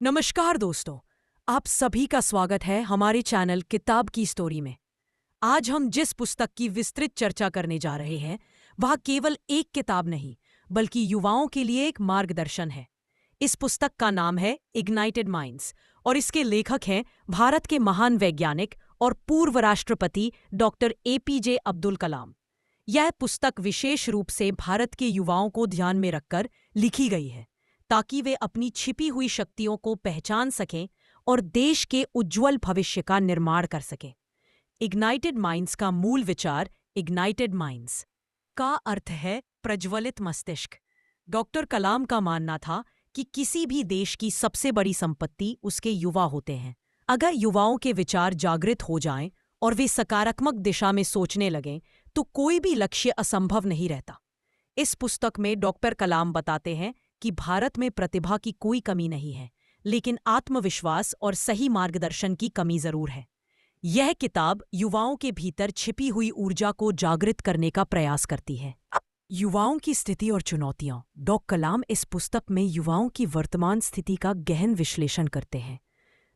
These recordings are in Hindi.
नमस्कार दोस्तों, आप सभी का स्वागत है हमारे चैनल किताब की स्टोरी में। आज हम जिस पुस्तक की विस्तृत चर्चा करने जा रहे हैं, वह केवल एक किताब नहीं, बल्कि युवाओं के लिए एक मार्गदर्शन है। इस पुस्तक का नाम है इग्नाइटेड माइंड्स और इसके लेखक हैं भारत के महान वैज्ञानिक और पूर्व राष्ट्रपति डॉक्टर एपीजे अब्दुल कलाम। यह पुस्तक विशेष रूप से भारत के युवाओं को ध्यान में रखकर लिखी गई है, ताकि वे अपनी छिपी हुई शक्तियों को पहचान सकें और देश के उज्जवल भविष्य का निर्माण कर सकें। इग्नाइटेड माइंड्स का मूल विचार इग्नाइटेड माइंड्स का अर्थ है प्रज्वलित मस्तिष्क। डॉक्टर कलाम का मानना था कि किसी भी देश की सबसे बड़ी संपत्ति उसके युवा होते हैं। अगर युवाओं के विचार जागृत हो जाएं और वे सकारात्मक दिशा में सोचने लगें, तो कोई भी लक्ष्य असंभव नहीं रहता। इस पुस्तक में डॉक्टर कलाम बताते हैं कि भारत में प्रतिभा की कोई कमी नहीं है, लेकिन आत्मविश्वास और सही मार्गदर्शन की कमी जरूर है। यह किताब युवाओं के भीतर छिपी हुई ऊर्जा को जागृत करने का प्रयास करती है। युवाओं की स्थिति और चुनौतियां। डॉक्टर कलाम इस पुस्तक में युवाओं की वर्तमान स्थिति का गहन विश्लेषण करते हैं।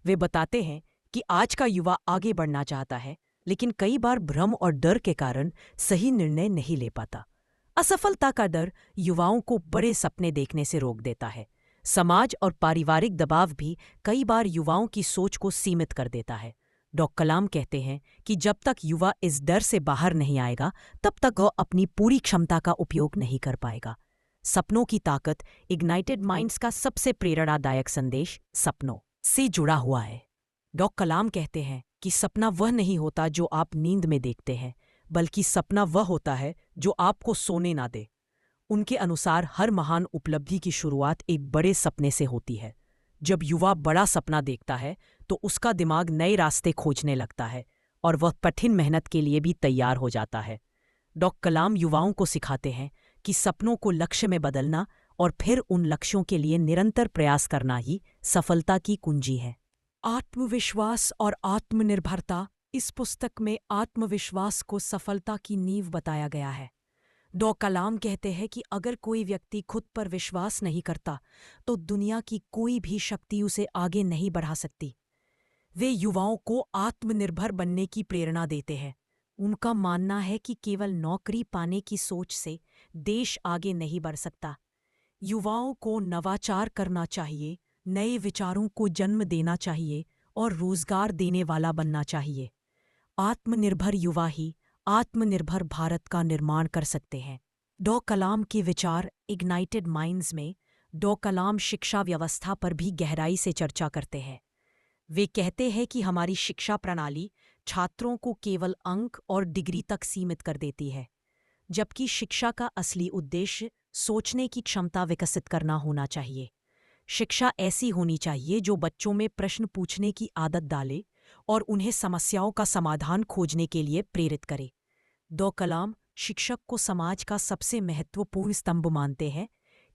वे बताते हैं कि आज का युवा आगे बढ़ना चाहता है, लेकिन कई बार भ्रम और डर के कारण सही निर्णय नहीं ले पाता। असफलता का डर युवाओं को बड़े सपने देखने से रोक देता है। समाज और पारिवारिक दबाव भी कई बार युवाओं की सोच को सीमित कर देता है। डॉक्टर कलाम कहते हैं कि जब तक युवा इस डर से बाहर नहीं आएगा, तब तक वह अपनी पूरी क्षमता का उपयोग नहीं कर पाएगा। सपनों की ताकत। इग्नाइटेड माइंड्स का सबसे प्रेरणादायक संदेश सपनों से जुड़ा हुआ है। डॉक्टर कलाम कहते हैं कि सपना वह नहीं होता जो आप नींद में देखते हैं, बल्कि सपना वह होता है जो आपको सोने ना दे। उनके अनुसार हर महान उपलब्धि की शुरुआत एक बड़े सपने से होती है। जब युवा बड़ा सपना देखता है, तो उसका दिमाग नए रास्ते खोजने लगता है और वह कठिन मेहनत के लिए भी तैयार हो जाता है। डॉक्टर कलाम युवाओं को सिखाते हैं कि सपनों को लक्ष्य में बदलना और फिर उन लक्ष्यों के लिए निरंतर प्रयास करना ही सफलता की कुंजी है। आत्मविश्वास और आत्मनिर्भरता। इस पुस्तक में आत्मविश्वास को सफलता की नींव बताया गया है। डॉ कलाम कहते हैं कि अगर कोई व्यक्ति खुद पर विश्वास नहीं करता, तो दुनिया की कोई भी शक्ति उसे आगे नहीं बढ़ा सकती। वे युवाओं को आत्मनिर्भर बनने की प्रेरणा देते हैं। उनका मानना है कि केवल नौकरी पाने की सोच से देश आगे नहीं बढ़ सकता। युवाओं को नवाचार करना चाहिए, नए विचारों को जन्म देना चाहिए और रोजगार देने वाला बनना चाहिए। आत्मनिर्भर युवा ही आत्मनिर्भर भारत का निर्माण कर सकते हैं। डॉ कलाम के विचार इग्नाइटेड माइंड्स में डॉ कलाम शिक्षा व्यवस्था पर भी गहराई से चर्चा करते हैं। वे कहते हैं कि हमारी शिक्षा प्रणाली छात्रों को केवल अंक और डिग्री तक सीमित कर देती है, जबकि शिक्षा का असली उद्देश्य सोचने की क्षमता विकसित करना होना चाहिए। शिक्षा ऐसी होनी चाहिए जो बच्चों में प्रश्न पूछने की आदत डाले और उन्हें समस्याओं का समाधान खोजने के लिए प्रेरित करे। डॉ कलाम शिक्षक को समाज का सबसे महत्वपूर्ण स्तंभ मानते हैं,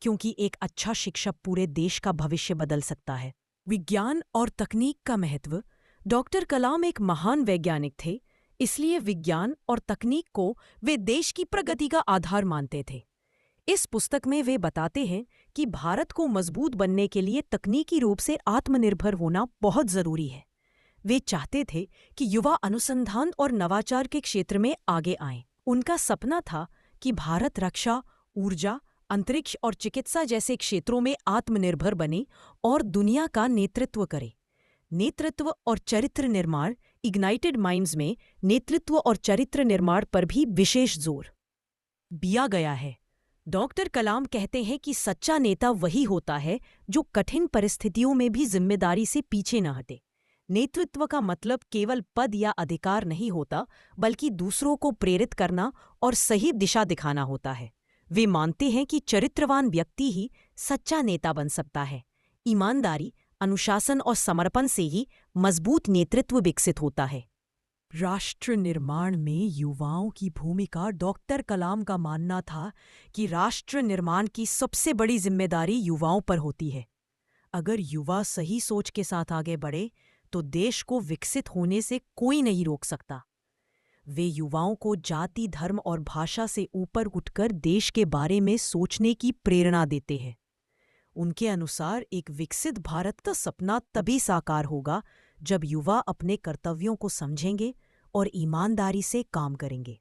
क्योंकि एक अच्छा शिक्षक पूरे देश का भविष्य बदल सकता है। विज्ञान और तकनीक का महत्व। डॉक्टर कलाम एक महान वैज्ञानिक थे, इसलिए विज्ञान और तकनीक को वे देश की प्रगति का आधार मानते थे। इस पुस्तक में वे बताते हैं कि भारत को मजबूत बनने के लिए तकनीकी रूप से आत्मनिर्भर होना बहुत जरूरी है। वे चाहते थे कि युवा अनुसंधान और नवाचार के क्षेत्र में आगे आएं। उनका सपना था कि भारत रक्षा, ऊर्जा, अंतरिक्ष और चिकित्सा जैसे क्षेत्रों में आत्मनिर्भर बने और दुनिया का नेतृत्व करे। नेतृत्व और चरित्र निर्माण। इग्नाइटेड माइंड्स में नेतृत्व और चरित्र निर्माण पर भी विशेष जोर दिया गया है। डॉक्टर कलाम कहते हैं कि सच्चा नेता वही होता है जो कठिन परिस्थितियों में भी जिम्मेदारी से पीछे न हटे। नेतृत्व का मतलब केवल पद या अधिकार नहीं होता, बल्कि दूसरों को प्रेरित करना और सही दिशा दिखाना होता है। वे मानते हैं कि चरित्रवान व्यक्ति ही सच्चा नेता बन सकता है। ईमानदारी, अनुशासन और समर्पण से ही मजबूत नेतृत्व विकसित होता है। राष्ट्र निर्माण में युवाओं की भूमिका। डॉक्टर कलाम का मानना था कि राष्ट्र निर्माण की सबसे बड़ी जिम्मेदारी युवाओं पर होती है। अगर युवा सही सोच के साथ आगे बढ़े, तो देश को विकसित होने से कोई नहीं रोक सकता। वे युवाओं को जाति, धर्म और भाषा से ऊपर उठकर देश के बारे में सोचने की प्रेरणा देते हैं। उनके अनुसार एक विकसित भारत का सपना तभी साकार होगा जब युवा अपने कर्तव्यों को समझेंगे और ईमानदारी से काम करेंगे।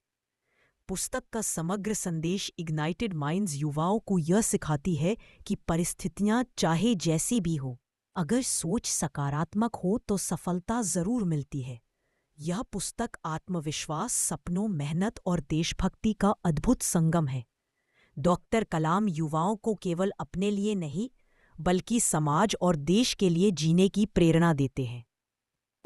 पुस्तक का समग्र संदेश इग्नाइटेड माइंड्स युवाओं को यह सिखाती है कि परिस्थितियां चाहे जैसी भी हो, अगर सोच सकारात्मक हो तो सफलता जरूर मिलती है। यह पुस्तक आत्मविश्वास, सपनों, मेहनत और देशभक्ति का अद्भुत संगम है। डॉक्टर कलाम युवाओं को केवल अपने लिए नहीं बल्कि समाज और देश के लिए जीने की प्रेरणा देते हैं।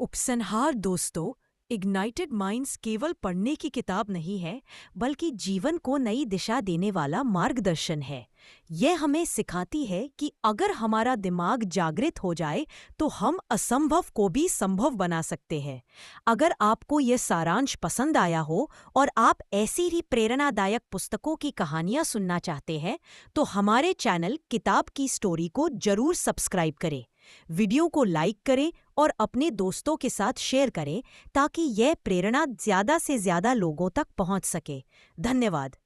उपसंहार दोस्तों, इग्नाइटेड माइंड्स केवल पढ़ने की किताब नहीं है बल्कि जीवन को नई दिशा देने वाला मार्गदर्शन है। यह हमें सिखाती है कि अगर हमारा दिमाग जागृत हो जाए तो हम असंभव को भी संभव बना सकते हैं। अगर आपको यह सारांश पसंद आया हो और आप ऐसी ही प्रेरणादायक पुस्तकों की कहानियां सुनना चाहते हैं तो हमारे चैनल किताब की स्टोरी को जरूर सब्सक्राइब करें। वीडियो को लाइक करें और अपने दोस्तों के साथ शेयर करें ताकि यह प्रेरणा ज़्यादा से ज़्यादा लोगों तक पहुंच सके। धन्यवाद।